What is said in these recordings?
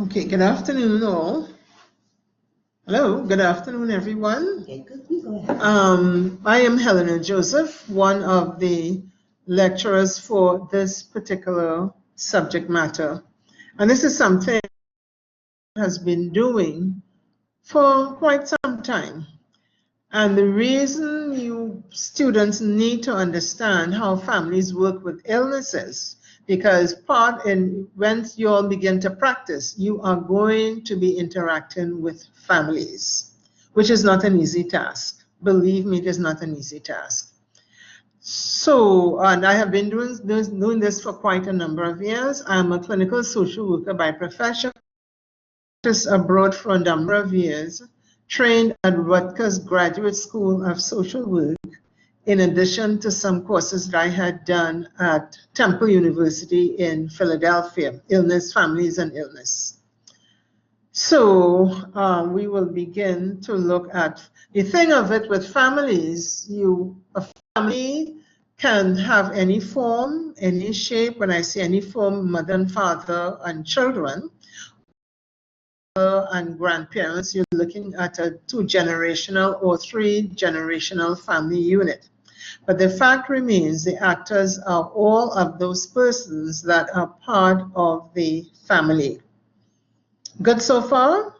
Okay, good afternoon all. Hello, good afternoon everyone. Okay, good. You go ahead. I am Helena Joseph, one of the lecturers for this particular subject matter. And this is something has been doing for quite some time. And the reason you students need to understand how families work with illnesses, because once you all begin to practice, you are going to be interacting with families, which is not an easy task. Believe me, it is not an easy task. So, and I have been doing this for quite a number of years. I'm a clinical social worker by profession, practiced abroad for a number of years, trained at Rutgers Graduate School of Social Work, in addition to some courses that I had done at Temple University in Philadelphia, illness, families and illness. So we will begin to look at the thing of it with families. A family can have any form, any shape. When I say any form, mother and father and children, and grandparents, you're looking at a 2-generational or 3-generational family unit. But the fact remains the actors are all of those persons that are part of the family. Good so far?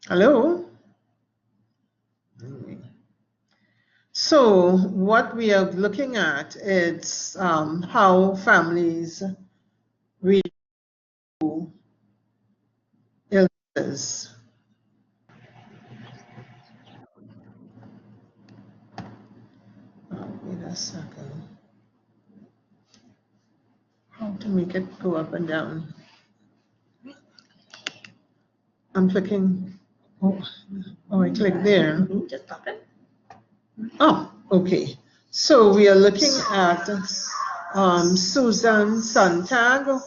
Hello? So what we are looking at is how families read illnesses. Wait a second. How to make it go up and down? I'm clicking. Oh, I clicked there. Just stop it. Oh, okay. So we are looking at Susan Sontag,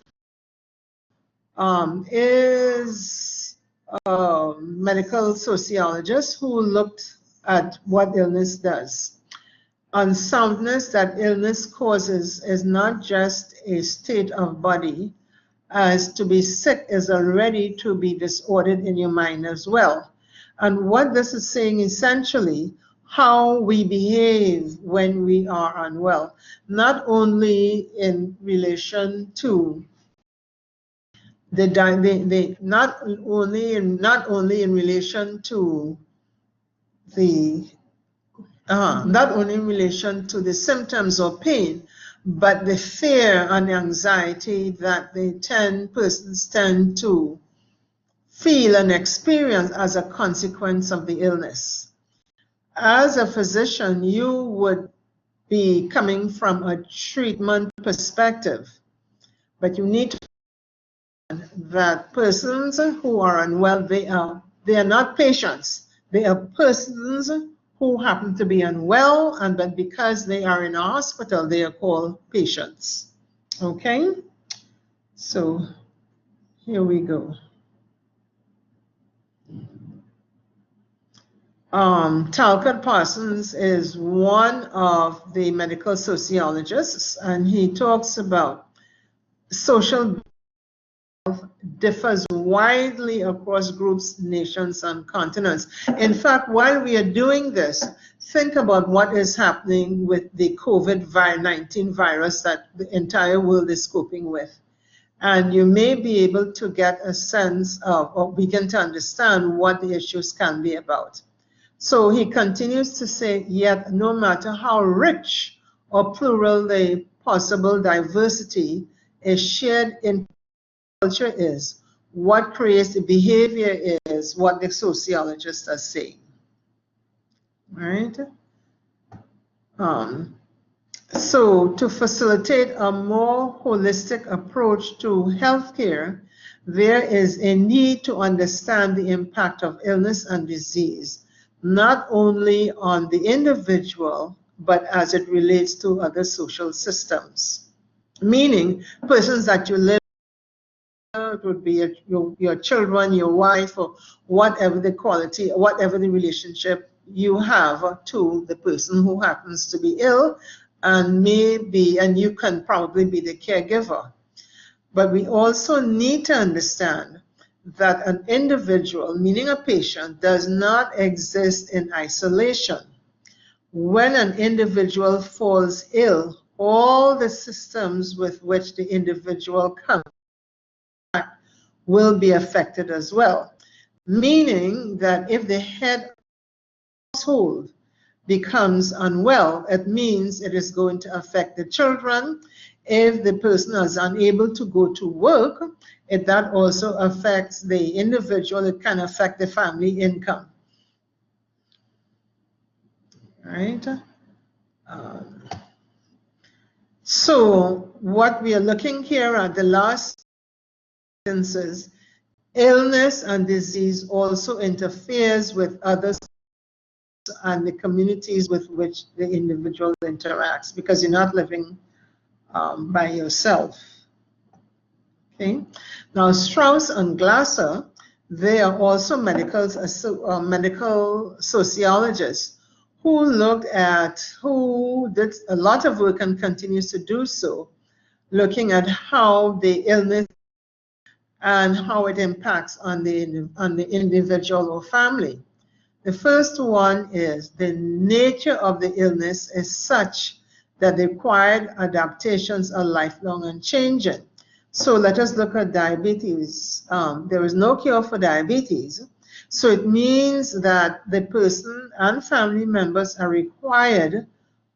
is a medical sociologist who looked at what illness does. Unsoundness that illness causes is not just a state of body, as to be sick is already to be disordered in your mind as well. And what this is saying essentially, how we behave when we are unwell, not only in relation to not only in relation to the symptoms or pain, but the fear and anxiety that persons tend to feel and experience as a consequence of the illness. As a physician, you would be coming from a treatment perspective, but you need to understand that persons who are unwell, they are not patients. They are persons who happen to be unwell, and but because they are in a hospital, they are called patients. Okay? So here we go. Talcott Parsons is one of the medical sociologists, and he talks about social health differs widely across groups, nations, and continents. In fact, while we are doing this, think about what is happening with the COVID-19 virus that the entire world is coping with. And you may be able to get a sense of, or begin to understand what the issues can be about. So he continues to say, yet no matter how rich or plural the possible diversity is shared in culture is, what creates the behavior is what the sociologists are saying. Right? So to facilitate a more holistic approach to healthcare, there is a need to understand the impact of illness and disease, not only on the individual, but as it relates to other social systems. Meaning, persons that you live with, it would be your children, your wife, or whatever the quality, whatever the relationship you have to the person who happens to be ill, and you can probably be the caregiver. But we also need to understand that an individual, meaning a patient, does not exist in isolation. When an individual falls ill, all the systems with which the individual comes will be affected as well. Meaning that if the head of the household becomes unwell, it means it is going to affect the children. If the person is unable to go to work, that also affects the individual. It can affect the family income. Right? So what we are looking here at the last instances, illness and disease also interferes with others and the communities with which the individual interacts, because you're not living by yourself. Okay. Now Strauss and Glasser, they are also medical sociologists who did a lot of work and continues to do so, looking at how the illness and how it impacts on the individual or family. The first one is the nature of the illness is such that the required adaptations are lifelong and changing. So let us look at diabetes. There is no cure for diabetes. So it means that the person and family members are required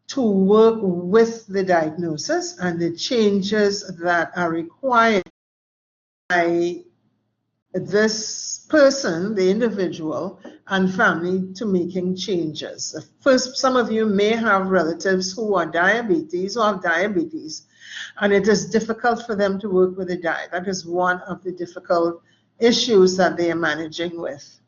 to work with the diagnosis and the changes that are required by this person, the individual, and family to making changes. First, some of you may have relatives who are diabetes or have diabetes, and it is difficult for them to work with the diet. That is one of the difficult issues that they are managing with.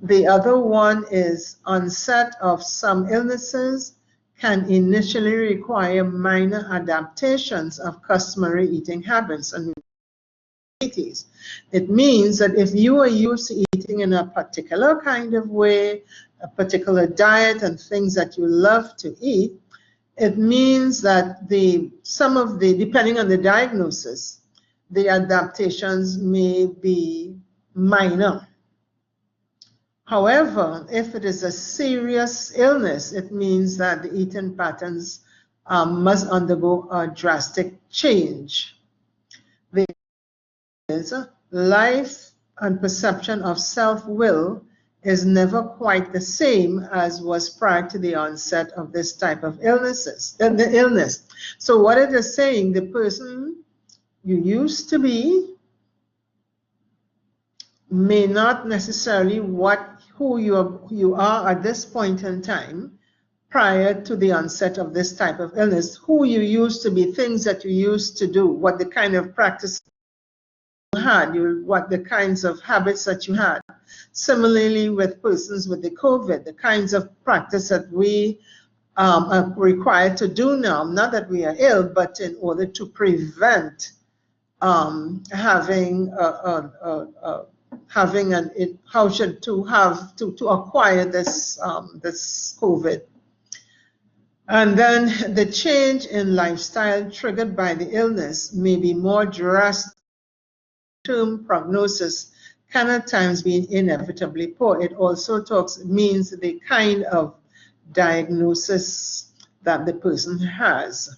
The other one is onset of some illnesses can initially require minor adaptations of customary eating habits and diabetes. It means that if you are used to eating in a particular kind of way, a particular diet and things that you love to eat, it means that depending on the diagnosis, the adaptations may be minor. However, if it is a serious illness, it means that the eating patterns must undergo a drastic change. Life and perception of self-will is never quite the same as was prior to the onset of this type of illness. So what it is saying, the person you used to be may not necessarily who you are at this point in time prior to the onset of this type of illness. Who you used to be, things that you used to do, what the kind of practice had, what the kinds of habits that you had. Similarly with persons with the COVID, the kinds of practice that we are required to do now, not that we are ill, but in order to prevent to acquire this this COVID. And then the change in lifestyle triggered by the illness may be more drastic. Term prognosis can at times be inevitably poor. It also means the kind of diagnosis that the person has.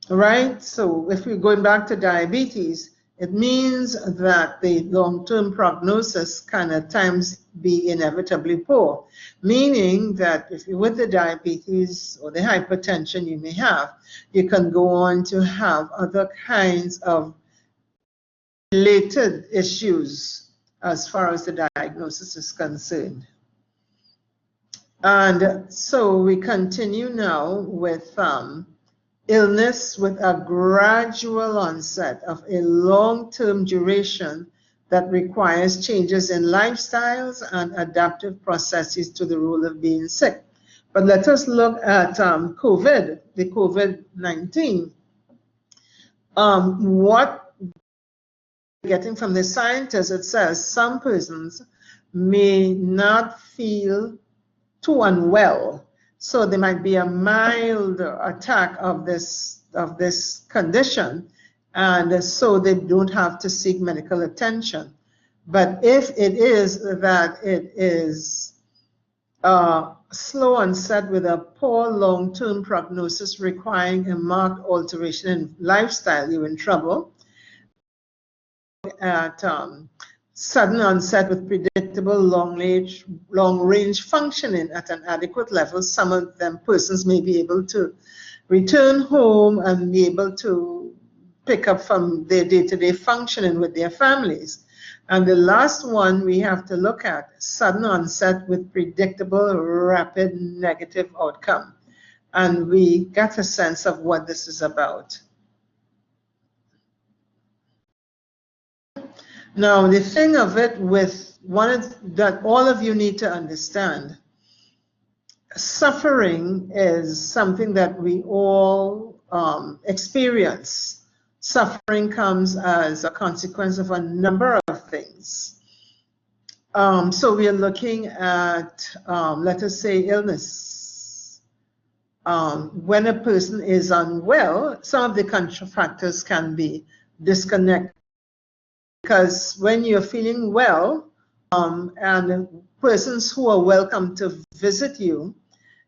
Right? So if we're going back to diabetes, it means that the long-term prognosis can at times be inevitably poor, meaning that if you're with the diabetes or the hypertension you may have, you can go on to have other kinds of related issues as far as the diagnosis is concerned. And so we continue now with illness with a gradual onset of a long-term duration that requires changes in lifestyles and adaptive processes to the role of being sick. But let us look at COVID, the COVID-19. What getting from the scientists, it says some persons may not feel too unwell. So there might be a mild attack of this condition, and so they don't have to seek medical attention. But if it is that it is slow onset with a poor long-term prognosis requiring a marked alteration in lifestyle, you're in trouble. At sudden onset with predictable long-range functioning at an adequate level, some of them persons may be able to return home and be able to pick up from their day-to-day functioning with their families. And the last one we have to look at, sudden onset with predictable, rapid negative outcome. And we get a sense of what this is about. Now, the thing of it with that all of you need to understand, suffering is something that we all experience. Suffering comes as a consequence of a number of things. So we are looking at, let us say, illness. When a person is unwell, some of the factors can be disconnected. Because when you're feeling well, and persons who are welcome to visit you,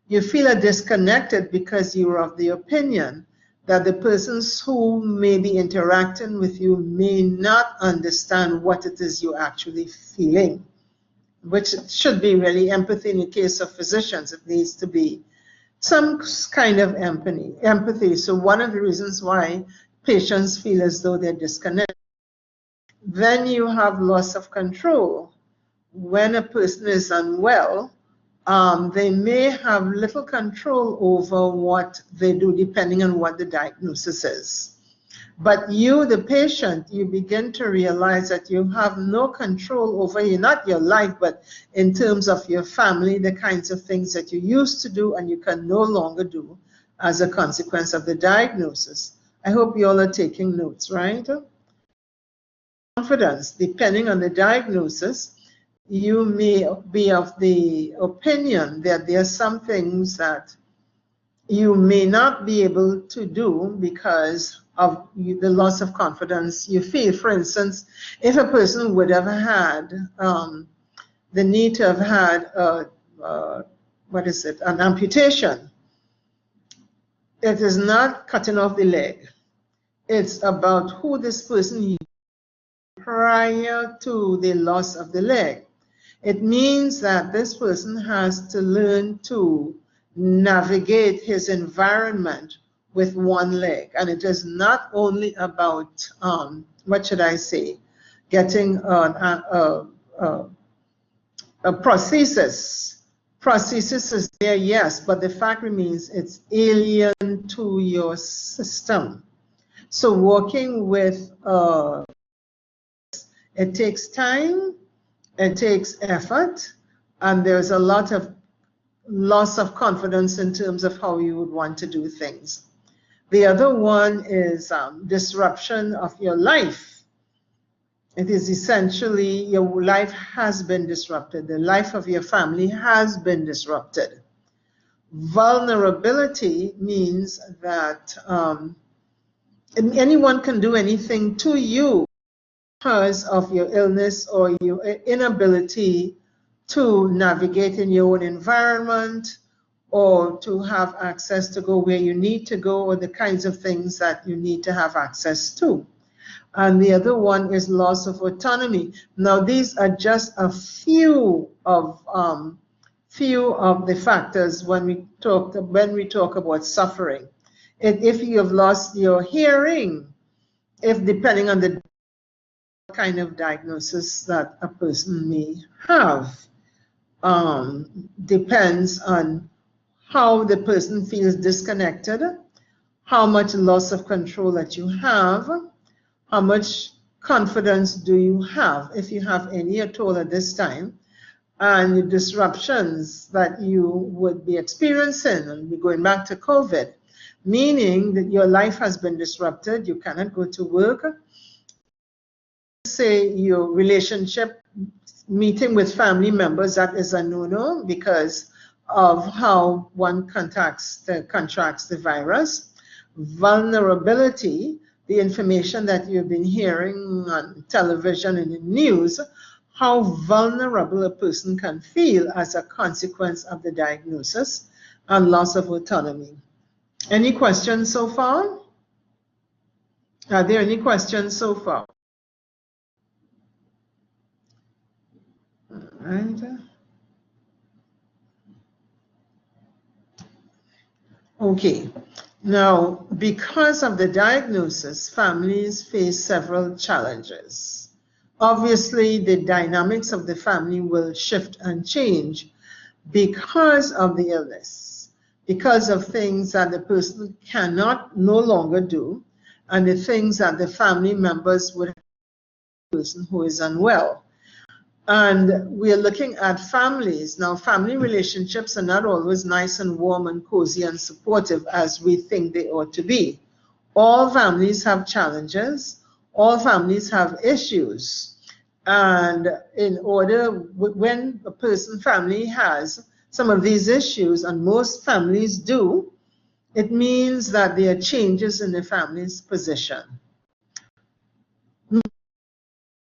you feel disconnected because you're of the opinion that the persons who may be interacting with you may not understand what it is you're actually feeling, which should be really empathy. In the case of physicians, it needs to be some kind of empathy. So one of the reasons why patients feel as though they're disconnected. Then you have loss of control. When a person is unwell, they may have little control over what they do depending on what the diagnosis is. But you, the patient, you begin to realize that you have no control over not your life, but in terms of your family, the kinds of things that you used to do and you can no longer do as a consequence of the diagnosis. I hope you all are taking notes, right? Confidence, depending on the diagnosis, you may be of the opinion that there are some things that you may not be able to do because of the loss of confidence you feel. For instance, if a person would have had the need to have had an amputation, it is not cutting off the leg. It's about who this person is prior to the loss of the leg. It means that this person has to learn to navigate his environment with one leg. And it is not only about, what should I say, getting a prosthesis. Prosthesis is there, yes, but the fact remains it's alien to your system. So working with it takes time, it takes effort, and there's a lot of loss of confidence in terms of how you would want to do things. The other one is disruption of your life. It is essentially your life has been disrupted. The life of your family has been disrupted. Vulnerability means that anyone can do anything to you because of your illness or your inability to navigate in your own environment or to have access to go where you need to go or the kinds of things that you need to have access to. And the other one is loss of autonomy. Now, these are just a few of the factors when we talk about suffering. If you have lost your hearing, if depending on the kind of diagnosis that a person may have, depends on how the person feels disconnected, how much loss of control that you have, how much confidence do you have, if you have any at all at this time, and the disruptions that you would be experiencing, and we're going back to COVID, meaning that your life has been disrupted, you cannot go to work. Say your relationship, meeting with family members, that is a no-no because of how one contracts the virus. Vulnerability, the information that you've been hearing on television and in news, how vulnerable a person can feel as a consequence of the diagnosis and loss of autonomy. Any questions so far? Are there any questions so far? All right. Okay. Now, because of the diagnosis, families face several challenges. Obviously, the dynamics of the family will shift and change because of the illness, because of things that the person cannot no longer do, and the things that the family members would have a person who is unwell. And we're looking at families. Now, family relationships are not always nice and warm and cozy and supportive as we think they ought to be. All families have challenges. All families have issues. And in order, when a family has some of these issues, and most families do, it means that there are changes in the family's position.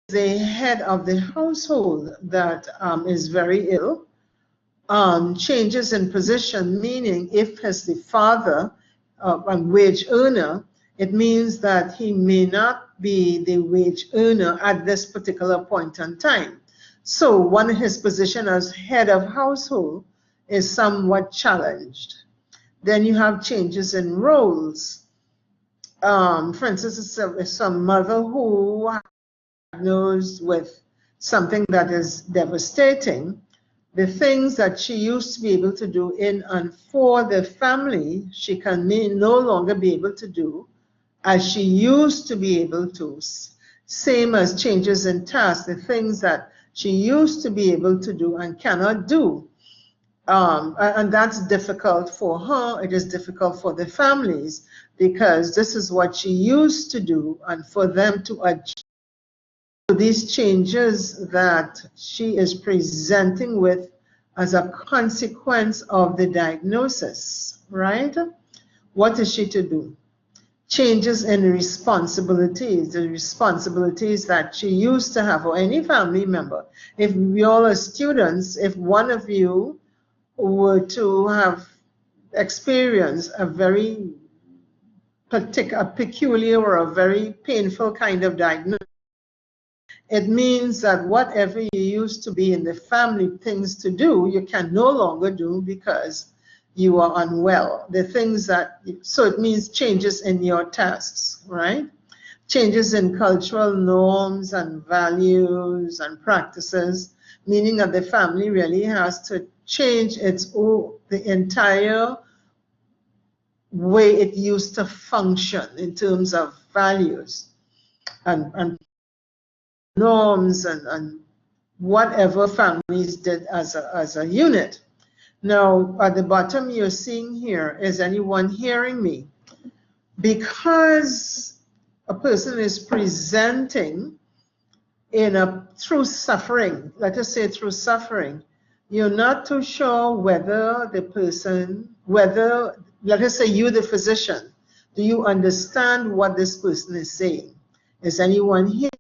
The head of the household that is very ill, changes in position, meaning if he's the father, a wage earner, it means that he may not be the wage earner at this particular point in time. So one of his position as head of household is somewhat challenged. Then you have changes in roles. For instance, some mother who diagnosed with something that is devastating, the things that she used to be able to do in and for the family, she may no longer be able to do as she used to be able to. Same as changes in tasks, the things that she used to be able to do and cannot do. And that's difficult for her. It is difficult for the families because this is what she used to do, and for them to adjust to these changes that she is presenting with as a consequence of the diagnosis, right? What is she to do? Changes in responsibilities, the responsibilities that she used to have, or any family member. If we all are students, if one of you were to have experienced a very peculiar or a very painful kind of diagnosis, it means that whatever you used to be in the family things to do, you can no longer do because you are unwell. The things that, so it means changes in your tasks, right? Changes in cultural norms and values and practices, meaning that the family really has to change the entire way it used to function in terms of values and norms and whatever families did as a unit. Now, at the bottom you're seeing here, is anyone hearing me? Because a person is presenting through suffering, let us say through suffering, you're not too sure whether the person, let us say you, the physician, do you understand what this person is saying? Is anyone here?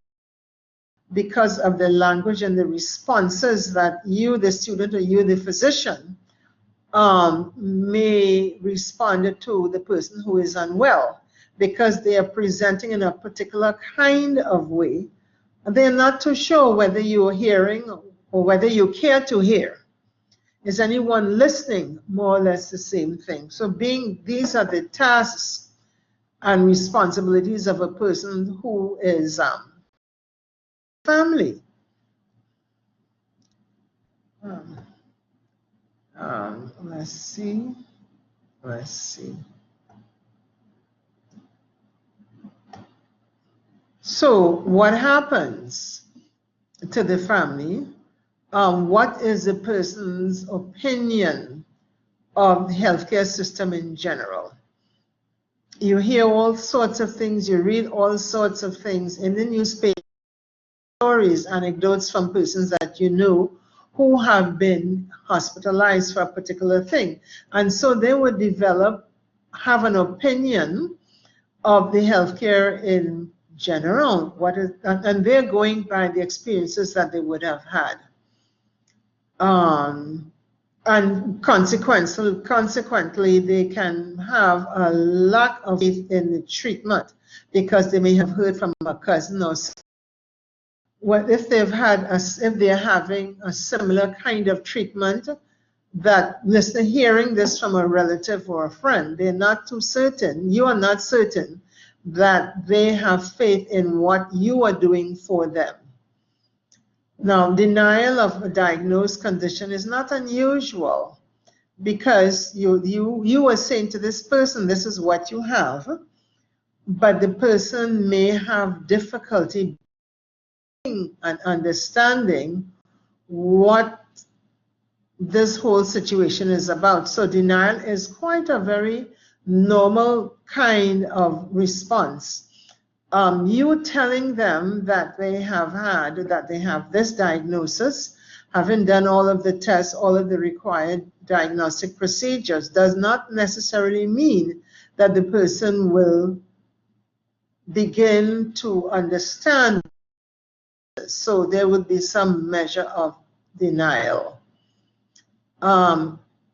Because of the language and the responses that you, the student, or you, the physician, may respond to the person who is unwell, because they are presenting in a particular kind of way, and they're not too sure whether you are hearing or whether you care to hear. Is anyone listening? More or less the same thing. So these are the tasks and responsibilities of a person who is family. Let's see. So what happens to the family? What is the person's opinion of the healthcare system in general? You hear all sorts of things, you read all sorts of things in the newspaper, stories, anecdotes from persons that you know who have been hospitalized for a particular thing. And so they would have an opinion of the healthcare in general. And they're going by the experiences that they would have had. And consequently, they can have a lack of faith in the treatment because they may have heard from a cousin or if they're having a similar kind of treatment, that hearing this from a relative or a friend, they're not too certain. You are not certain that they have faith in what you are doing for them. Now, denial of a diagnosed condition is not unusual because you are saying to this person, this is what you have, but the person may have difficulty and understanding what this whole situation is about. So denial is quite a very normal kind of response. You telling them that they have this diagnosis, having done all of the tests, all of the required diagnostic procedures, does not necessarily mean that the person will begin to understand. So there would be some measure of denial.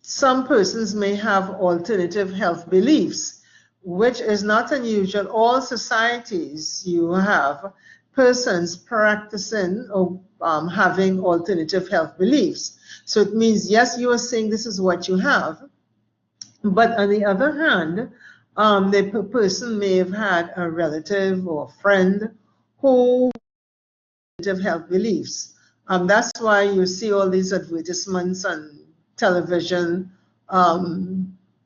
Some persons may have alternative health beliefs, which is not unusual. All societies, you have persons practicing or having alternative health beliefs. So it means, yes, you are saying this is what you have, but on the other hand, the person may have had a relative or friend who have health beliefs. That's why you see all these advertisements on television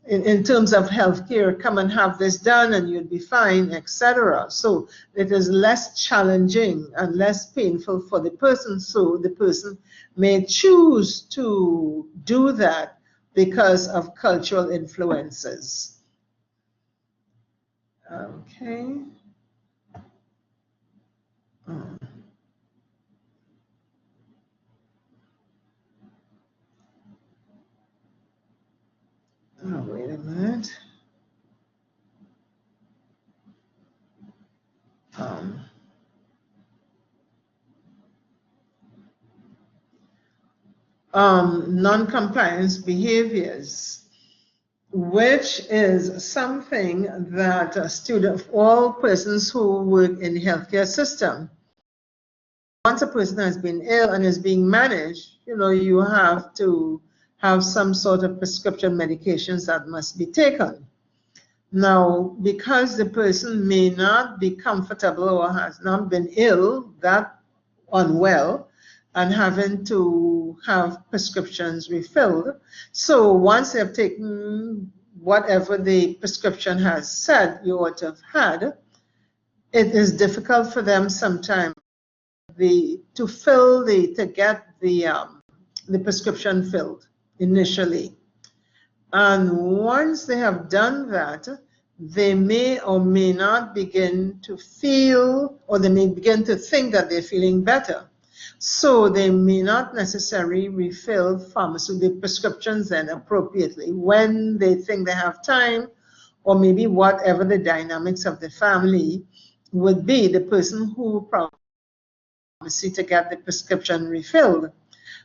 in terms of healthcare, come and have this done and you'll be fine, etc. So it is less challenging and less painful for the person. So the person may choose to do that because of cultural influences. Okay. Oh, wait a minute. Non-compliance behaviors, which is something that all persons who work in the healthcare system, once a person has been ill and is being managed, you have to have some sort of prescription medications that must be taken. Now, because the person may not be comfortable or has not been ill, that unwell, and having to have prescriptions refilled. So once they've taken whatever the prescription has said you ought to have had, it is difficult for them sometimes to get the prescription filled initially. And once they have done that, they may or may not begin to feel, or they may begin to think that they're feeling better. So they may not necessarily refill pharmaceutical prescriptions then appropriately when they think they have time, or maybe whatever the dynamics of the family would be, the person who probably to get the prescription refilled.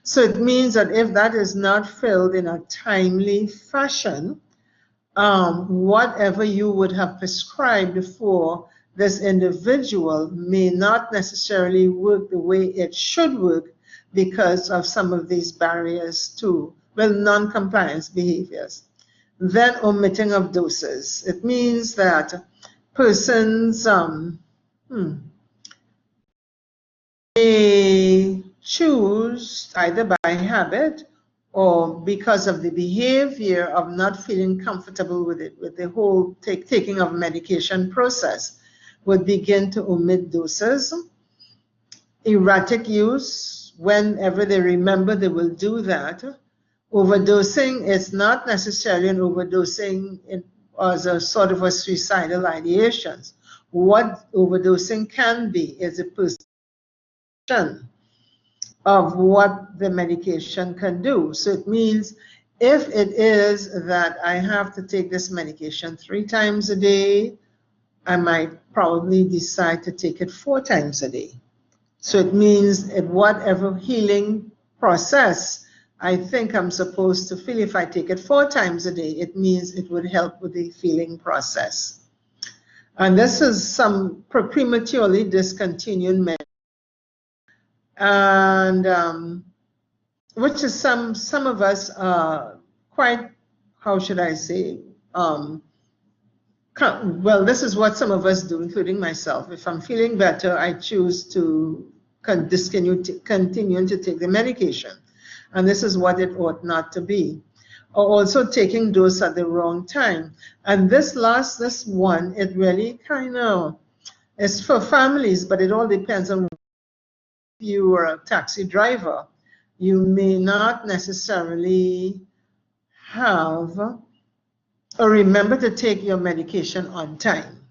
So it means that if that is not filled in a timely fashion, whatever you would have prescribed for this individual may not necessarily work the way it should work because of some of these barriers to, non-compliance behaviors. Then omitting of doses. It means that persons may choose either by habit or because of the behavior of not feeling comfortable with it, with the whole taking of medication process, would begin to omit doses. Erratic use, whenever they remember, they will do that. Overdosing is not necessarily an overdosing as a sort of a suicidal ideation. What overdosing can be is a perception of what the medication can do. So it means if it is that I have to take this medication 3 times a day, I might probably decide to take it 4 times a day. So it means at whatever healing process I think I'm supposed to feel, if I take it 4 times a day, it means it would help with the feeling process. And this is some prematurely discontinued medication, and which is some of us quite, how should I say, well, this is what some of us do, including myself. If I'm feeling better, I choose to continue to take the medication. And this is what it ought not to be. Or also taking dose at the wrong time. And this one, it really kind of is for families, but it all depends on if you are a taxi driver. You may not necessarily have or remember to take your medication on time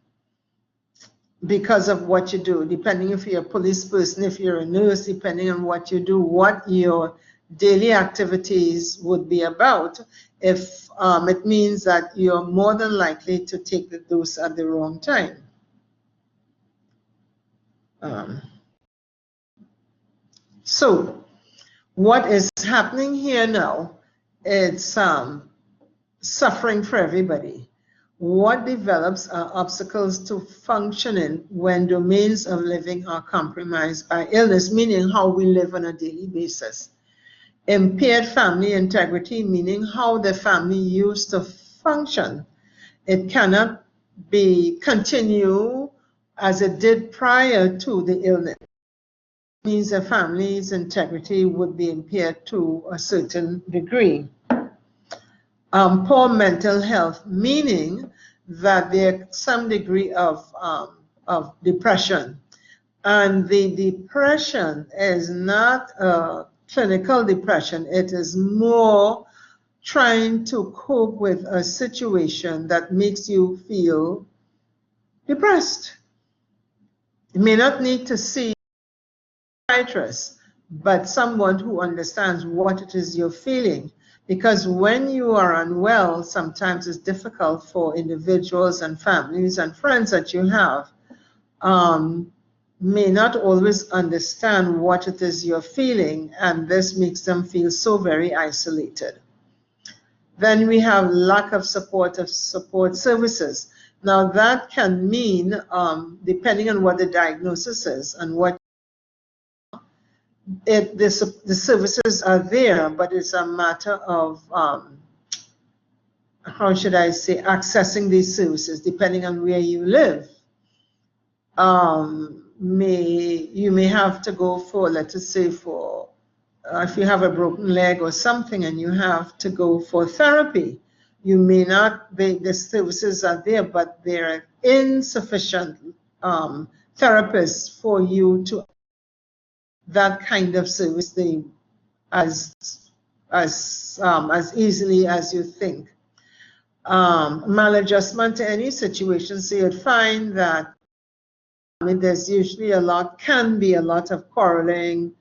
because of what you do, depending if you're a police person, if you're a nurse, depending on what you do, what your daily activities would be about. If it means that you're more than likely to take the dose at the wrong time. So what is happening here now, it's suffering for everybody. What develops are obstacles to functioning when domains of living are compromised by illness, meaning how we live on a daily basis. Impaired family integrity, meaning how the family used to function. It cannot continue as it did prior to the illness. It means the family's integrity would be impaired to a certain degree. Poor mental health, meaning that there's some degree of depression. And the depression is not a clinical depression. It is more trying to cope with a situation that makes you feel depressed. You may not need to see a psychiatrist, but someone who understands what it is you're feeling. Because when you are unwell, sometimes it's difficult for individuals and families and friends that you have may not always understand what it is you're feeling, and this makes them feel so very isolated. Then we have lack of support services. Now that can mean, depending on what the diagnosis is and what the services are there, but it's a matter of, how should I say, accessing these services depending on where you live. You may have to go for, let us say, for if you have a broken leg or something and you have to go for therapy. You may not, the services are there, but there are insufficient therapists for you to that kind of service as easily as you think. Maladjustment to any situation, so you'd find that there's usually can be a lot of quarreling,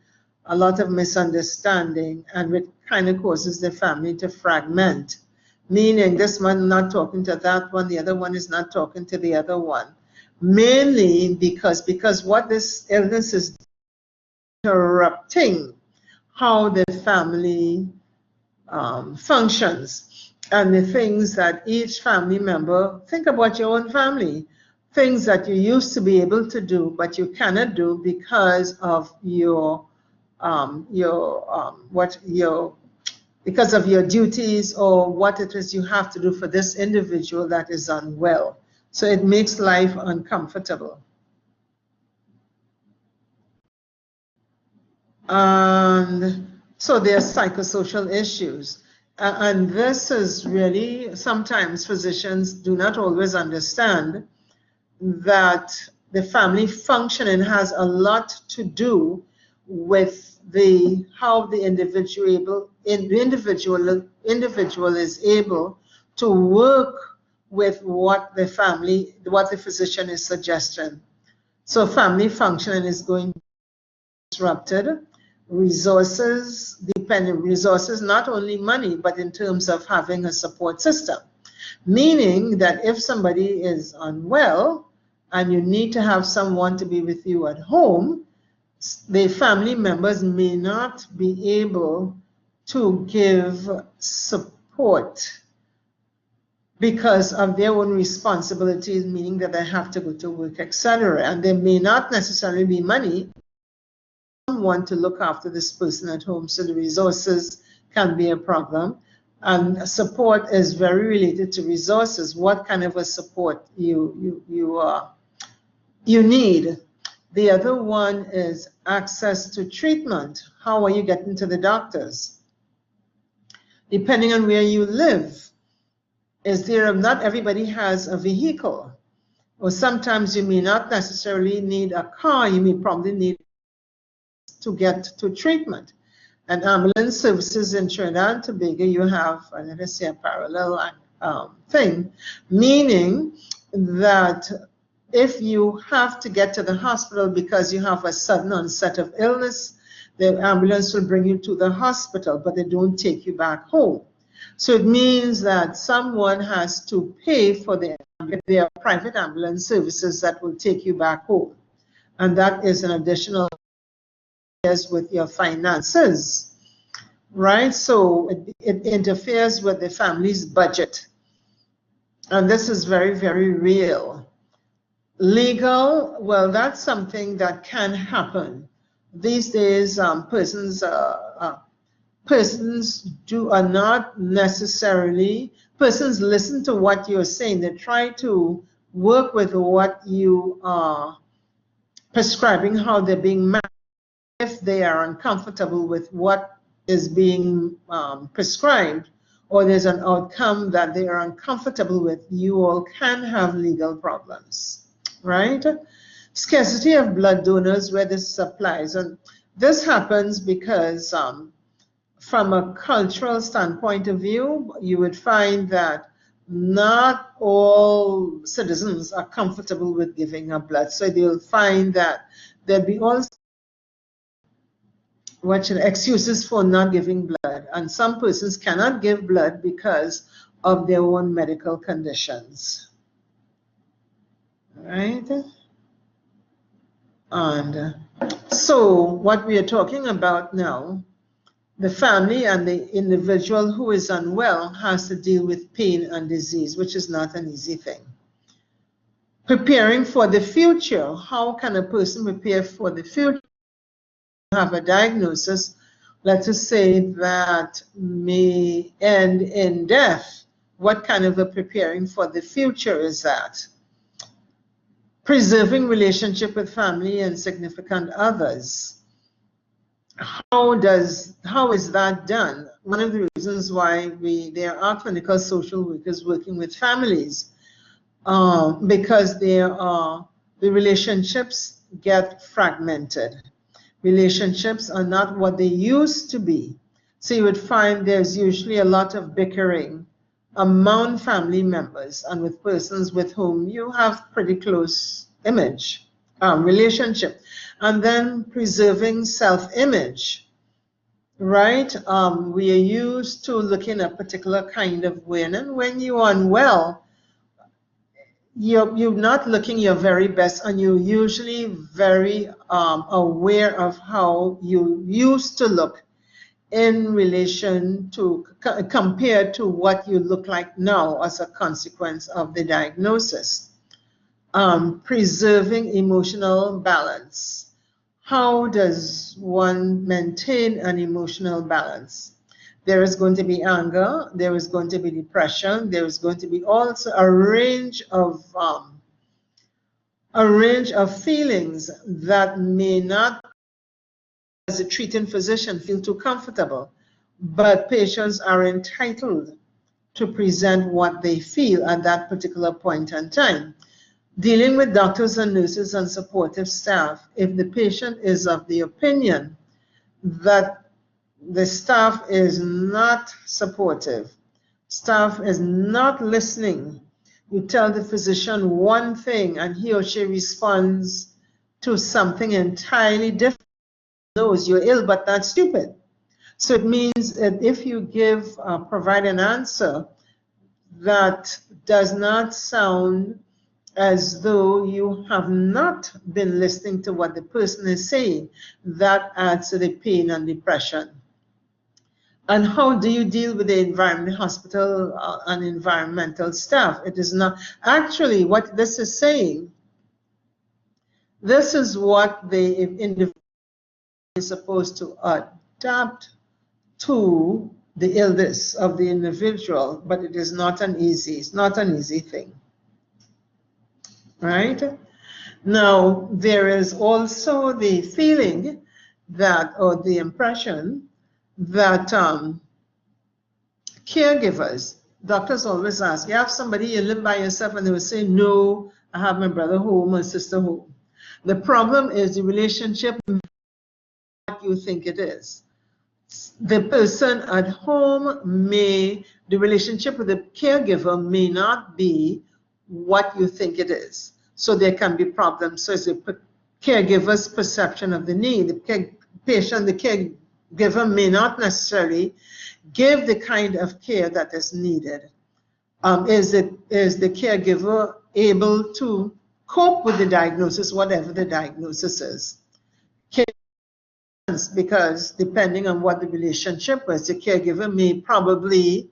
a lot of misunderstanding, and it kind of causes the family to fragment. Meaning this one not talking to that one, the other one is not talking to the other one. Mainly because what this illness is interrupting how the family functions, and the things that each family member, think about your own family, things that you used to be able to do but you cannot do because of because of your duties or what it is you have to do for this individual that is unwell. So it makes life uncomfortable. And so there are psychosocial issues. And this is really, sometimes physicians do not always understand that the family functioning has a lot to do with how the individual is able to work with what the physician is suggesting. So family functioning is going to be disrupted. Resources, not only money, but in terms of having a support system. Meaning that if somebody is unwell, and you need to have someone to be with you at home, the family members may not be able to give support because of their own responsibilities, meaning that they have to go to work, etc. And there may not necessarily be money someone to look after this person at home, so the resources can be a problem. And support is very related to resources. What kind of a support you need? The other one is access to treatment. How are you getting to the doctors? Depending on where you live, not everybody has a vehicle, or sometimes you may not necessarily need a car. You may probably need to get to treatment. And ambulance services in Trinidad and Tobago, you have, let us say, a parallel thing, meaning that if you have to get to the hospital because you have a sudden onset of illness, the ambulance will bring you to the hospital, but they don't take you back home. So it means that someone has to pay for their private ambulance services that will take you back home. And that is an additional with your finances, right? So it interferes with the family's budget. And this is very, very real. Legal, well, that's something that can happen. These days, persons listen to what you're saying. They try to work with what you are prescribing, how they're being managed. If they are uncomfortable with what is being prescribed, or there's an outcome that they are uncomfortable with, you all can have legal problems, right? Scarcity of blood donors where this applies. And this happens because from a cultural standpoint of view, you would find that not all citizens are comfortable with giving up blood. So you'll find that there'll be also excuses for not giving blood, and some persons cannot give blood because of their own medical conditions. Right? And so what we are talking about now, the family and the individual who is unwell has to deal with pain and disease, which is not an easy thing. Preparing for the future. How can a person prepare for the future? Have a diagnosis, let us say, that may end in death. What kind of a preparing for the future is that? Preserving relationship with family and significant others. How is that done? One of the reasons why there are clinical social workers working with families, because the relationships get fragmented. Relationships are not what they used to be. So you would find there's usually a lot of bickering among family members and with persons with whom you have pretty close relationship. And then preserving self-image, right? We are used to looking a particular kind of way, and when you're unwell, you're not looking your very best, and you're usually very aware of how you used to look in relation to, compared to what you look like now as a consequence of the diagnosis. Preserving emotional balance. How does one maintain an emotional balance? There is going to be anger, there is going to be depression, there is going to be also a range of feelings that may not, as a treating physician, feel too comfortable, but patients are entitled to present what they feel at that particular point in time. Dealing with doctors and nurses and supportive staff, if the patient is of the opinion that the staff is not supportive, staff is not listening, you tell the physician one thing and he or she responds to something entirely different. Knows you're ill, but that's stupid. So it means that if you provide an answer that does not sound as though you have not been listening to what the person is saying. That adds to the pain and depression. And how do you deal with the environment, hospital and environmental staff? It is not actually what this is saying. This is what the individual is supposed to adapt to the illness of the individual, but it is not an easy, it's not an easy thing. Right? Now, there is also the feeling that, or the impression that caregivers, doctors always ask, you have somebody, you live by yourself, and they will say, no, I have my brother home, my sister home. The problem is the relationship, what you think it is. The person at home the relationship with the caregiver may not be what you think it is. So there can be problems. So it's the caregiver's perception of the need. The caregiver may not necessarily give the kind of care that is needed. Is the caregiver able to cope with the diagnosis, whatever the diagnosis is? Because depending on what the relationship is, the caregiver may probably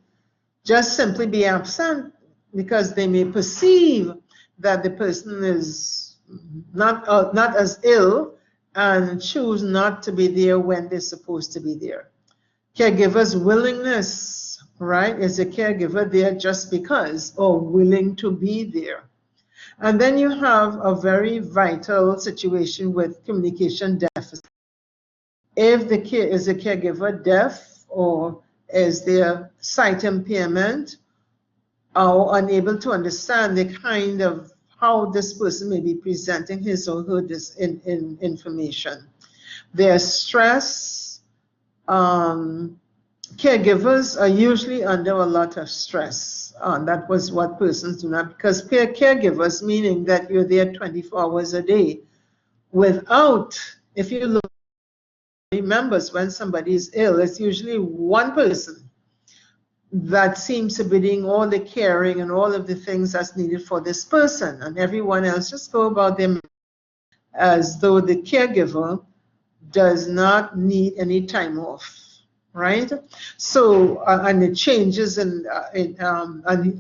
just simply be absent because they may perceive that the person is not as ill and choose not to be there when they're supposed to be there. Caregiver's willingness, right? Is the caregiver there just because or willing to be there? And then you have a very vital situation with communication deficit. If is the caregiver deaf, or is there sight impairment, or unable to understand the kind of how this person may be presenting his or her information. There's stress. Caregivers are usually under a lot of stress. That was what persons do not, because caregivers, meaning that you're there 24 hours a day without, if you look members, when somebody is ill, it's usually one person that seems to be doing all the caring and all of the things that's needed for this person, and everyone else just go about them as though the caregiver does not need any time off, right? So, and it changes in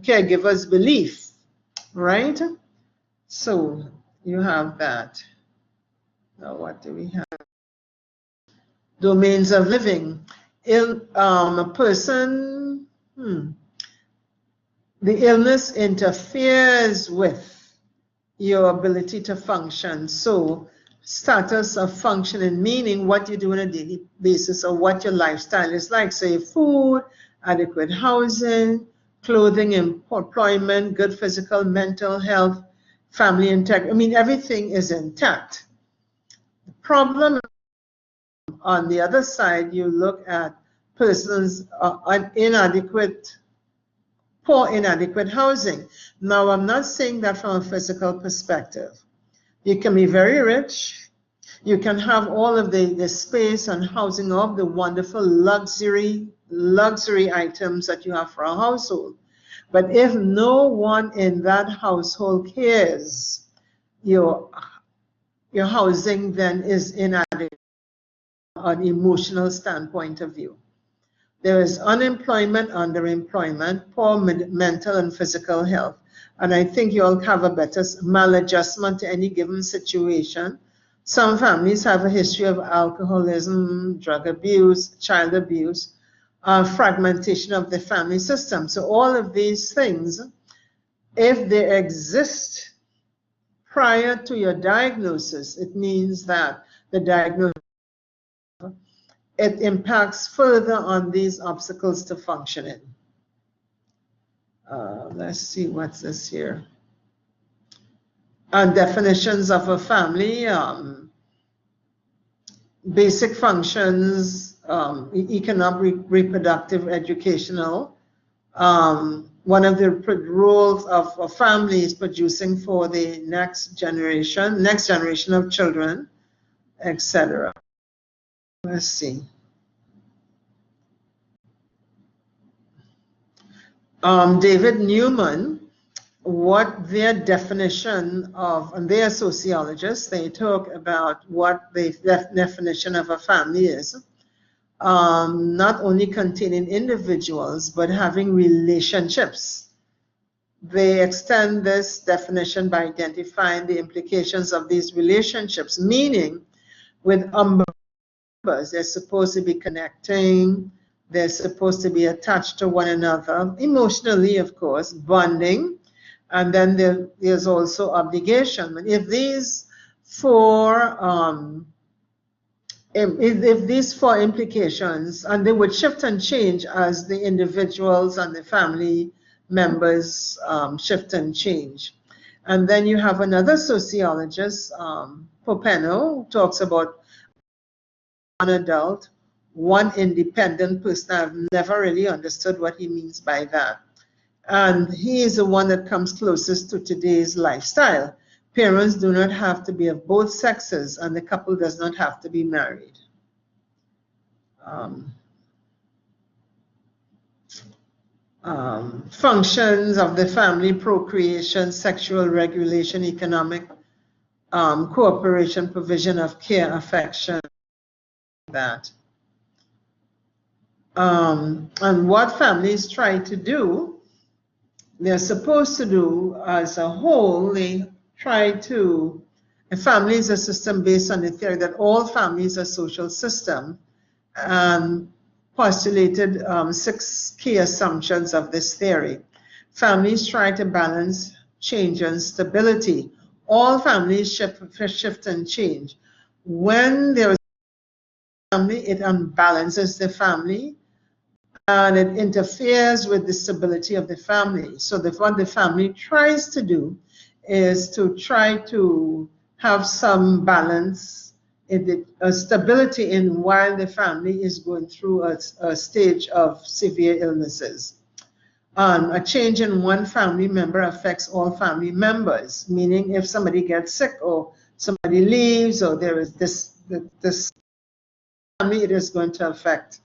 caregiver's belief, right? So you have that. Now what do we have? Domains of living. A person, the illness interferes with your ability to function. So status of functioning, meaning what you do on a daily basis or what your lifestyle is like. Say food, adequate housing, clothing, employment, good physical, mental health, family integrity. I mean, everything is intact. The problem on the other side, you look at persons on poor inadequate housing. Now, I'm not saying that from a physical perspective. You can be very rich. You can have all of the space and housing of the wonderful luxury items that you have for a household. But if no one in that household cares, your housing then is inadequate on an emotional standpoint of view. There is unemployment, underemployment, poor mental and physical health. And I think you all have a better maladjustment to any given situation. Some families have a history of alcoholism, drug abuse, child abuse, fragmentation of the family system. So all of these things, if they exist prior to your diagnosis, it means that the diagnosis, it impacts further on these obstacles to functioning. Let's see what's this here. And definitions of a family, basic functions, economic, reproductive, educational. One of the roles of a family is producing for the next generation of children, etc. Let's see. David Newman what their definition of, and they are sociologists, they talk about what the definition of a family is. Not only containing individuals, but having relationships. They extend this definition by identifying the implications of these relationships, meaning with members, they're supposed to be connecting, they're supposed to be attached to one another, emotionally, of course, bonding, and then there's also obligation. And if these four if these four implications, and they would shift and change as the individuals and the family members shift and change. And then you have another sociologist, Popeno, who talks about one adult, one independent person. I've never really understood what he means by that. And he is the one that comes closest to today's lifestyle. Parents do not have to be of both sexes, and the couple does not have to be married. Functions of the family: procreation, sexual regulation, economic cooperation, provision of care, affection, that. And what families try to do, they're supposed to do as a whole, they try to, a family is a system based on the theory that all families are social systems, and postulated 6 key assumptions of this theory. Families try to balance change and stability. All families shift and change. When there is a family, it unbalances the family, and it interferes with the stability of the family. So what the family tries to do is to try to have some balance, stability in while the family is going through a stage of severe illnesses. A change in one family member affects all family members, meaning if somebody gets sick or somebody leaves or there is this family, it is going to affect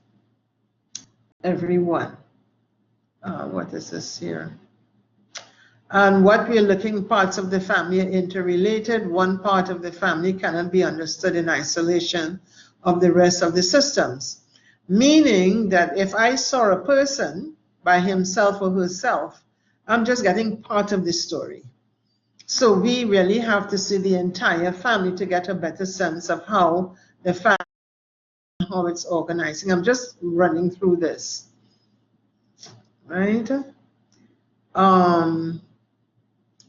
everyone. What is this here? And what we're looking, parts of the family are interrelated. One part of the family cannot be understood in isolation of the rest of the systems. Meaning that if I saw a person by himself or herself, I'm just getting part of the story. So we really have to see the entire family to get a better sense of how the family, how it's organizing. I'm just running through this, right?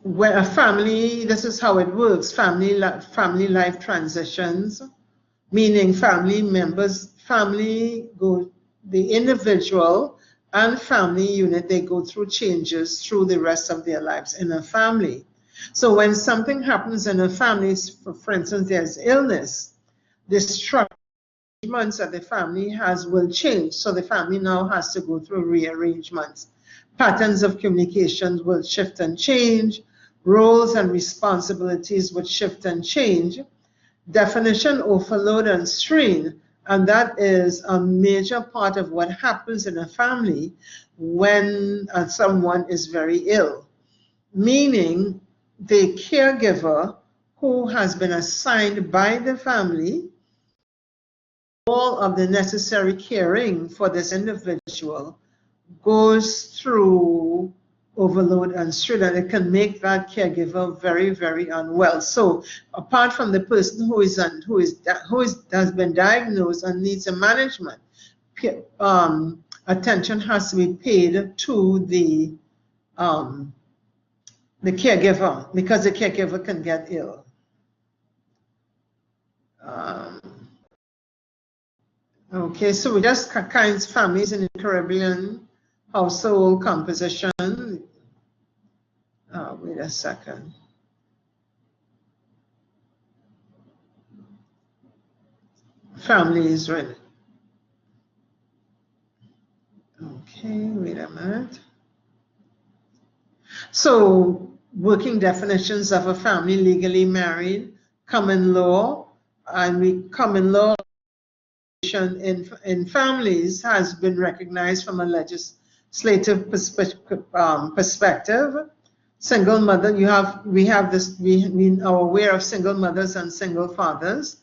Where a family, this is how it works. Family life transitions, meaning family members, the individual and family unit, they go through changes through the rest of their lives in a family. So when something happens in a family, for instance, there's illness, the structures that the family has will change. So the family now has to go through rearrangements. Patterns of communication will shift and change. Roles and responsibilities would shift and change. Definition overload and strain, and that is a major part of what happens in a family when someone is very ill. Meaning the caregiver who has been assigned by the family all of the necessary caring for this individual goes through overload and strain, and it can make that caregiver very, very unwell. So apart from the person who has been diagnosed and needs a management, attention has to be paid to the caregiver, because the caregiver can get ill. Okay, so we just kinds families in the Caribbean household composition. Wait a second. Families, right? Okay, wait a minute. So, working definitions of a family: legally married, common law, and common law in families has been recognized from a legislative perspective. Single mother, we have this, we are aware of single mothers and single fathers,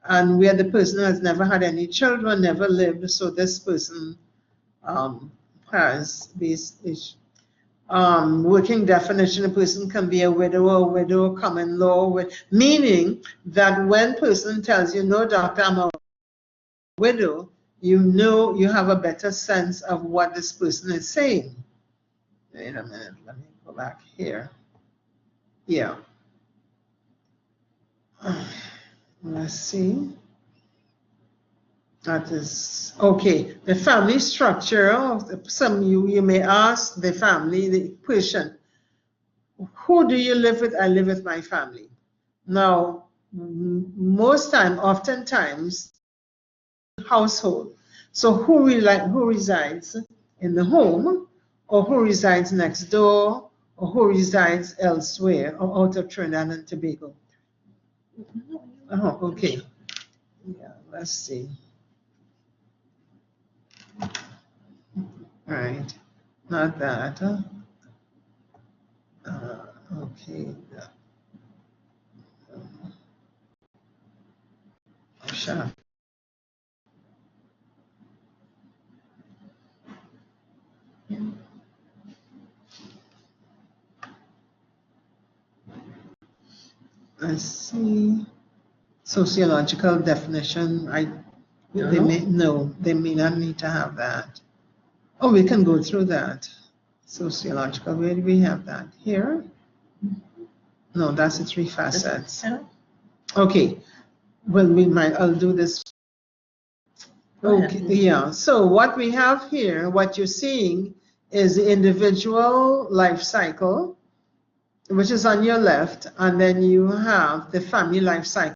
and where the person has never had any children, never lived, so this person has this working definition. A person can be a widow, common law, meaning that when person tells you, no, doctor, I'm a widow, you know you have a better sense of what this person is saying. Wait a minute, let me go back here. Yeah. Let's see. That is okay. The family structure. Some you may ask the family, the person, who do you live with? I live with my family. Now, most time, oftentimes, household. So who resides in the home, or who resides next door, or who resides elsewhere, or out of Trinidad and Tobago? Oh, okay. Yeah, let's see. Right. Not that. Okay. Sure. Let's see. Sociological definition. They may not need to have that. Oh, we can go through that. Sociological. Where do we have that? Here? No, that's the three facets. Okay. Well, I'll do this. Okay, yeah. So what we have here, what you're seeing is the individual life cycle, which is on your left, and then you have the family life cycle.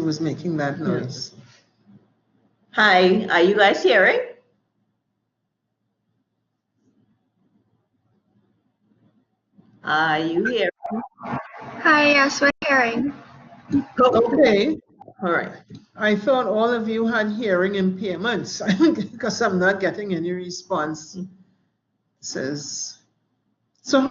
was making that noise. Hi, are you guys hearing? Are you hearing? Hi, yes, we're hearing. Okay. All right. I thought all of you had hearing impairments because I'm not getting any response. It says, so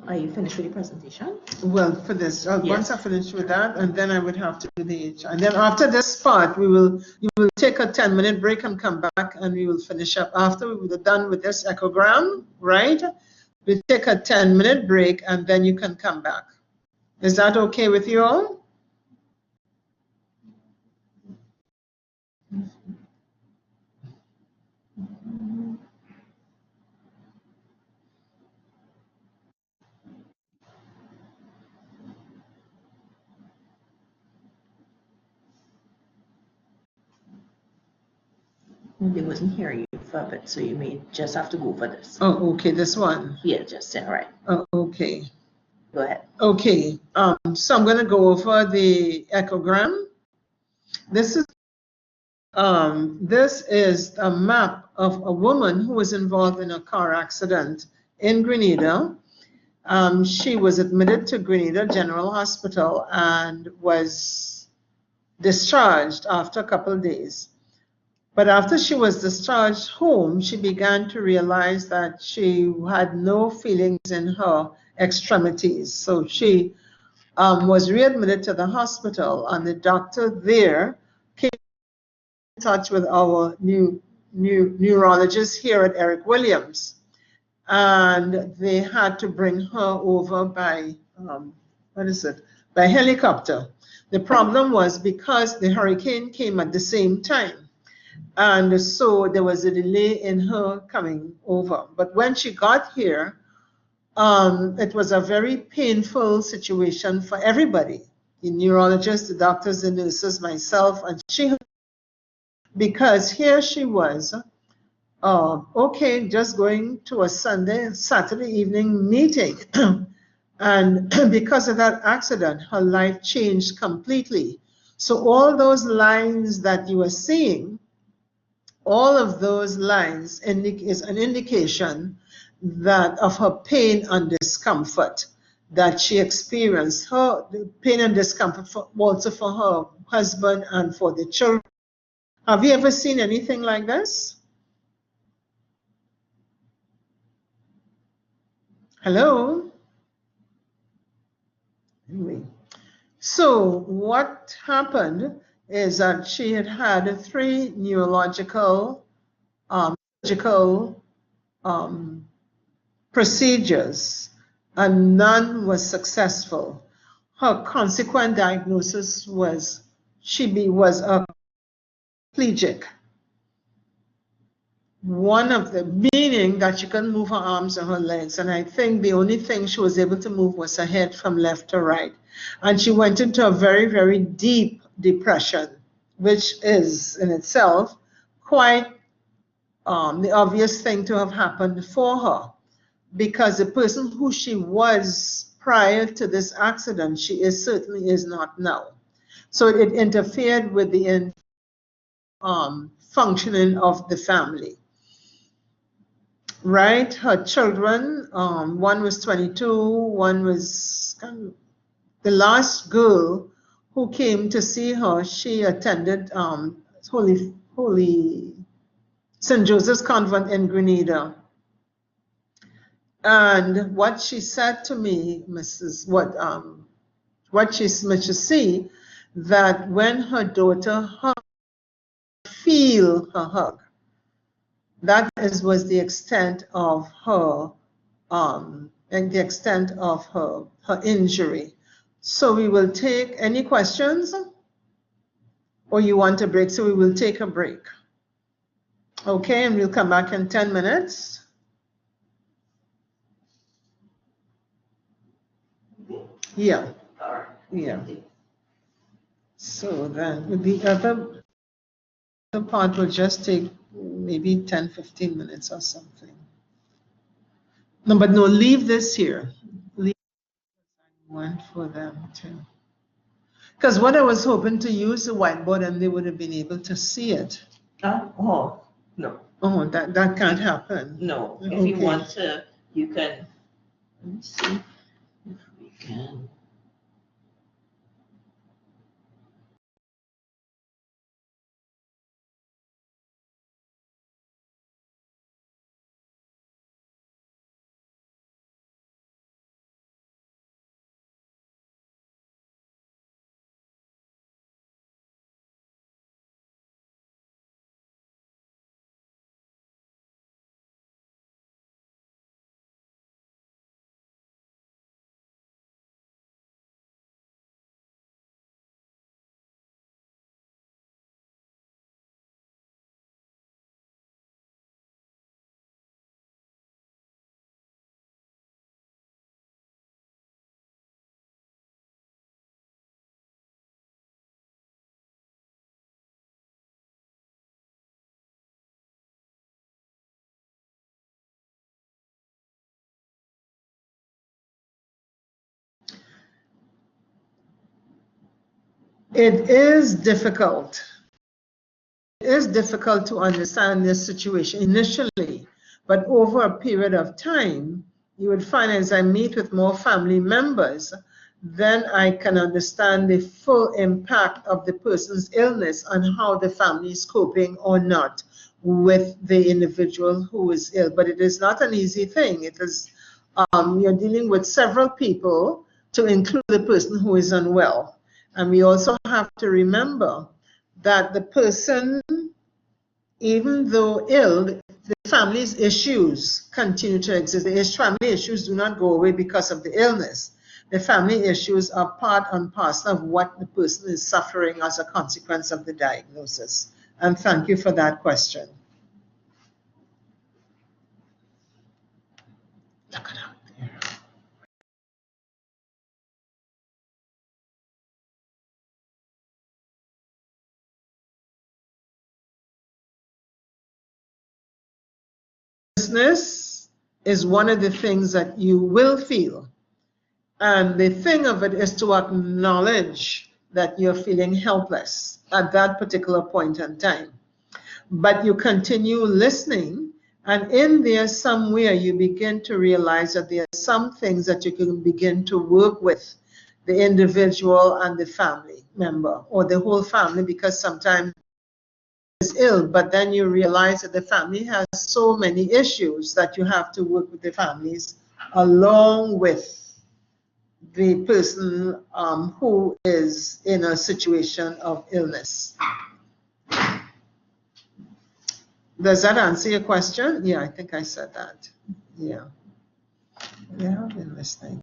Are you finished with your presentation? well, for this, once Yes. I finish with that, and then I would have to do the HR. And then after this part, you will take a 10-minute break and come back, and we will finish up. After we were done with this echogram, right? We'll take a 10-minute break, and then you can come back. Is that okay with you all? They wasn't hearing you for a bit, so you may just have to go for this. Oh, okay, this one. Yeah, just all right. Oh, okay. Go ahead. Okay, so I'm going to go over the echogram. This is a map of a woman who was involved in a car accident in Grenada. She was admitted to Grenada General Hospital and was discharged after a couple of days. But after she was discharged home, she began to realize that she had no feelings in her extremities. So she was readmitted to the hospital, and the doctor there came in touch with our new neurologist here at Eric Williams. And they had to bring her over by, by helicopter. The problem was because the hurricane came at the same time. And so there was a delay in her coming over. But when she got here, it was a very painful situation for everybody, the neurologists, the doctors, the nurses, myself, and she, because here she was, okay, just going to a Saturday evening meeting. And because of that accident, her life changed completely. So all those lines that you are seeing, all of those lines is an indication that of her pain and discomfort that she experienced. Her pain and discomfort also for her husband and for the children. Have you ever seen anything like this? Hello? Anyway, so what happened is that she had had 3 neurological surgical procedures, and none was successful. Her consequent diagnosis was she was a quadriplegic. One of the meaning that she couldn't move her arms or her legs, and I think the only thing she was able to move was her head from left to right. And she went into a very, very deep depression, which is in itself quite the obvious thing to have happened for her, because the person who she was prior to this accident, she certainly is not now. So it interfered with the functioning of the family. Right, her children, one was 22, one was the last girl who came to see her. She attended Holy St. Joseph's Convent in Grenada. And what she said to me, what she see, that when her daughter hugged, feel her hug. That was the extent of her, and the extent of her injury. So we will take any questions, or you want a break? So we will take a break. Okay, and we'll come back in 10 minutes. Yeah, yeah. So then the other part will just take maybe 10, 15 minutes or something. No, but no, leave this here. Leave one for them too. Because what I was hoping to use the whiteboard and they would have been able to see it. Oh, no, Oh, that can't happen. no. If Okay. you want to, you can, let me see if we can. It is difficult. It is difficult to understand this situation initially, but over a period of time, you would find as I meet with more family members, then I can understand the full impact of the person's illness on how the family is coping or not with the individual who is ill. But it is not an easy thing. It is you're dealing with several people to include the person who is unwell. And we also have to remember that the person, even though ill, the family's issues continue to exist. The family issues do not go away because of the illness. The family issues are part and parcel of what the person is suffering as a consequence of the diagnosis. And thank you for that question. Look it up there. Business is one of the things that you will feel. And the thing of it is to acknowledge that you're feeling helpless at that particular point in time. But you continue listening, and in there somewhere you begin to realize that there are some things that you can begin to work with the individual and the family member or the whole family, because sometimes it's ill, but then you realize that the family has so many issues that you have to work with the families along with the person who is in a situation of illness. Does that answer your question? Yeah, I think I said that. Yeah. Yeah, I've been listening.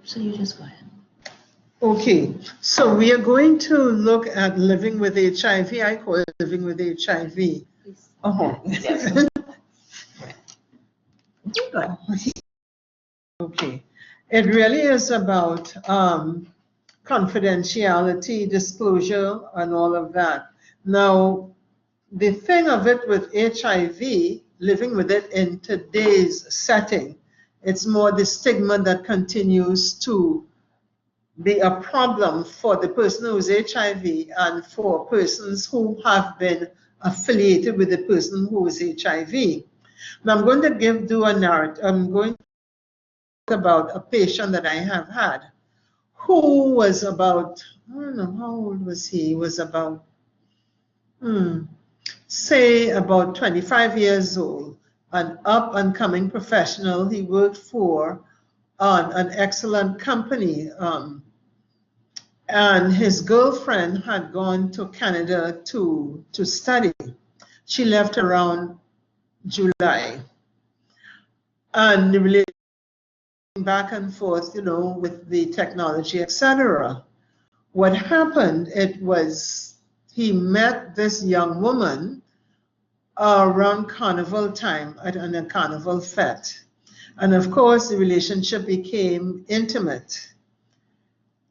So you just go ahead. Okay, so we are going to look at living with HIV. I call it living with HIV. Please. Oh. Yes. Go. Okay. It really is about confidentiality, disclosure, and all of that. Now, the thing of it with HIV, living with it in today's setting, it's more the stigma that continues to be a problem for the person who is HIV and for persons who have been affiliated with the person who is HIV. Now I'm going to do a narrative. I'm going to talk about a patient that I have had who was about, I don't know, how old was he? He was about, say about 25 years old, an up and coming professional. He worked for an excellent company. And his girlfriend had gone to Canada to study. She left around July. And the relationship back and forth, you know, with the technology, etc. What happened, it was he met this young woman around carnival time at a carnival fete. And of course, the relationship became intimate.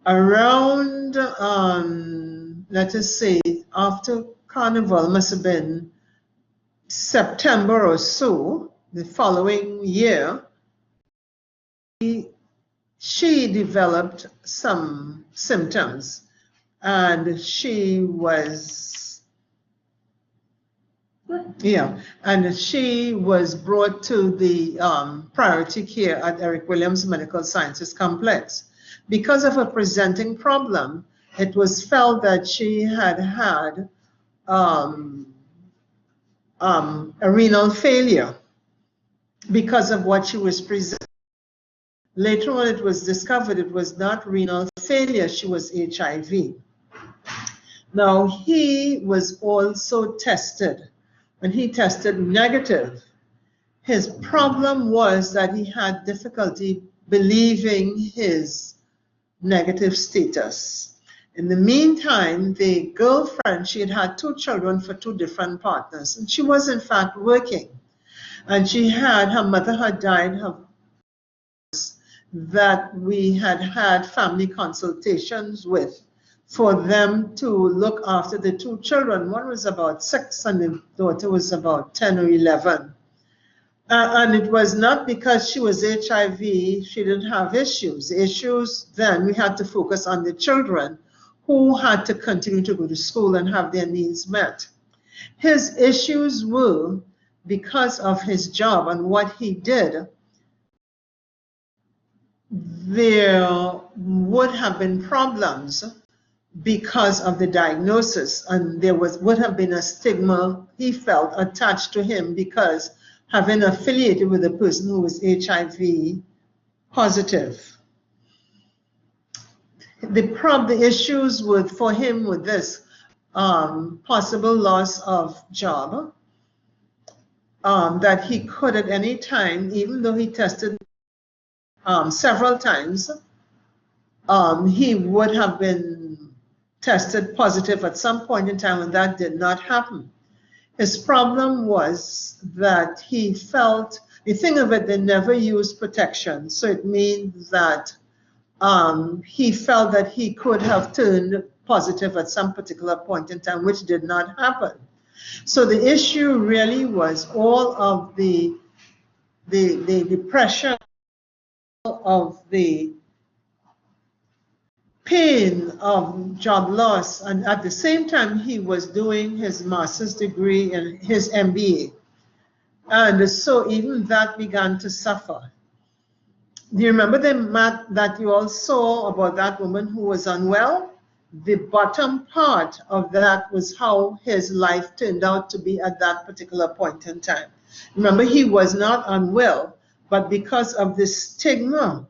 Around, let us say, after Carnival, must have been September or so, the following year, she developed some symptoms, and she was, and she was brought to the priority care at Eric Williams Medical Sciences Complex. Because of a presenting problem, it was felt that she had had a renal failure because of what she was presenting. Later on, it was discovered it was not renal failure, she was HIV. Now, he was also tested, and he tested negative. His problem was that he had difficulty believing his negative status. In the meantime, the girlfriend, she had had 2 children for 2 different partners, and she was in fact working. And she had, her mother had died, that we had had family consultations with for them to look after the 2 children. One was about 6 and the daughter was about 10 or 11. And it was not because she was HIV, she didn't have issues. The issues then, we had to focus on the children who had to continue to go to school and have their needs met. His issues were because of his job and what he did. There would have been problems because of the diagnosis, and there would have been a stigma he felt attached to him because having affiliated with a person who was HIV positive. The issues for him with this possible loss of job, that he could at any time, even though he tested several times, he would have been tested positive at some point in time, and that did not happen. His problem was that he felt, the thing of it, they never used protection. So it means that he felt that he could have turned positive at some particular point in time, which did not happen. So the issue really was all of the pressure of the pain of job loss, and at the same time he was doing his master's degree and his MBA, and so even that began to suffer. Do you remember the map that you all saw about that woman who was unwell? The bottom part of that was how his life turned out to be at that particular point in time. Remember, he was not unwell, but because of the stigma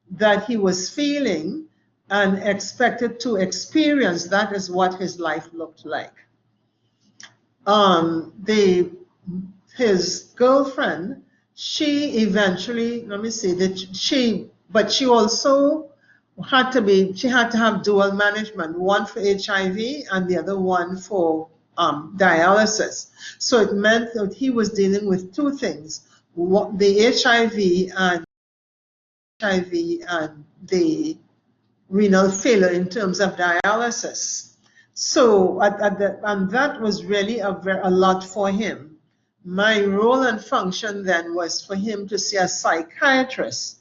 that he was feeling and expected to experience, that is what his life looked like. His girlfriend, she eventually, let me see, but she also she had to have dual management, one for HIV and the other one for dialysis. So it meant that he was dealing with two things, the HIV and the renal failure in terms of dialysis. So and that was really a lot for him. My role and function then was for him to see a psychiatrist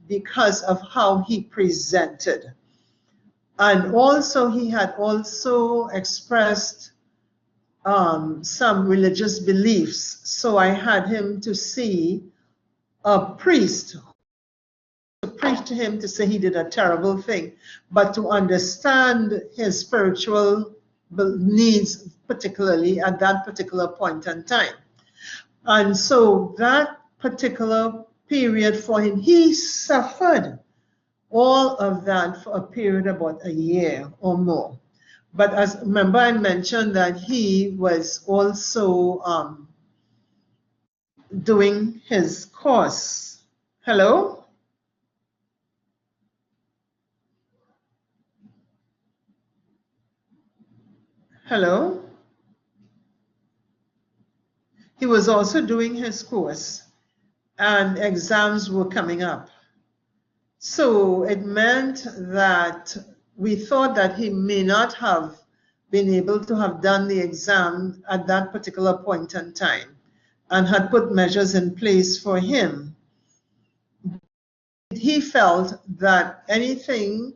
because of how he presented. And also he had also expressed some religious beliefs. So I had him to see a priest to preach to him to say he did a terrible thing, but to understand his spiritual needs, particularly at that particular point in time. And so that particular period for him, he suffered all of that for a period of about a year or more. But as remember, I mentioned that he was also doing his course. Hello? Hello? He was also doing his course and exams were coming up. So it meant that we thought that he may not have been able to have done the exam at that particular point in time and had put measures in place for him. He felt that anything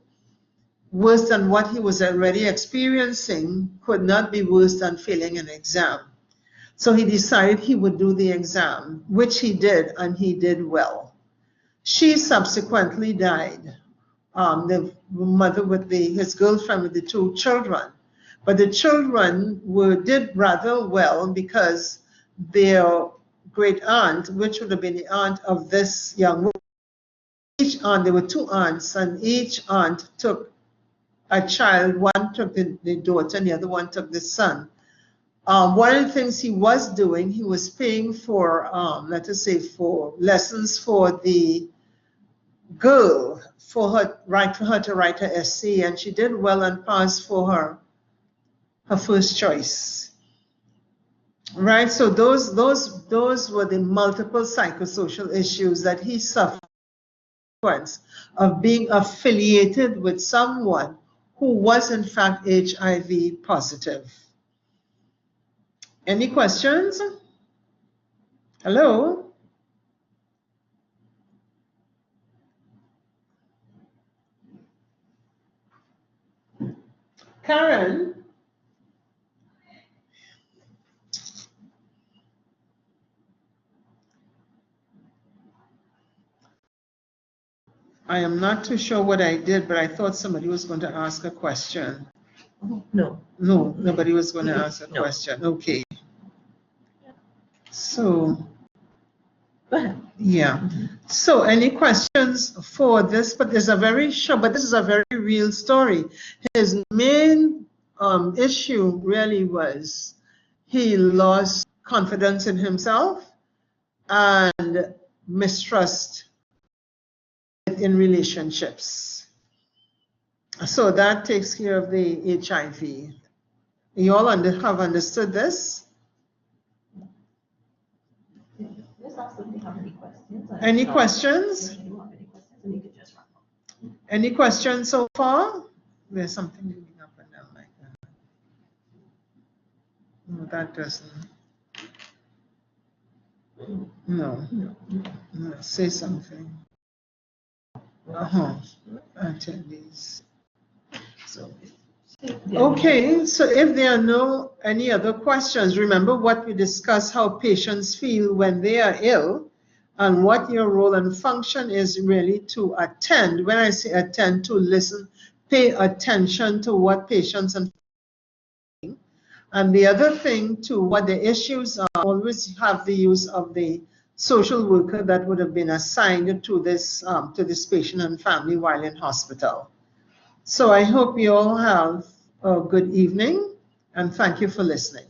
worse than what he was already experiencing could not be worse than failing an exam. So he decided he would do the exam, which he did, and he did well. She subsequently died, the mother with his girlfriend with the two children. But the children did rather well because their great aunt, which would have been the aunt of this young woman, each aunt, there were two aunts, and each aunt took a child. One took the daughter and the other one took the son. One of the things he was doing, he was paying for, let us say, for lessons for the girl, for her to write her essay, and she did well and passed for her first choice. Right, so those were the multiple psychosocial issues that he suffered of being affiliated with someone who was in fact HIV positive. Any questions? Hello? Karen? I am not too sure what I did, but I thought somebody was going to ask a question. No. No, nobody was going to ask a question. Okay. So, Go ahead. Yeah. So any questions for this? But this is a very real story. His main issue really was he lost confidence in himself and mistrust in relationships. So that takes care of the HIV. You all have understood this? Any questions? Any questions so far? There's something moving up and down like that. No, that doesn't. No. Say something. Attendees. Okay, so if there are any other questions, remember what we discussed, how patients feel when they are ill, and what your role and function is really to attend. When I say attend, to listen, pay attention to what patients are feeling. And the other thing to what the issues are, always have the use of the social worker that would have been assigned to this patient and family while in hospital. So I hope you all have a good evening, and thank you for listening.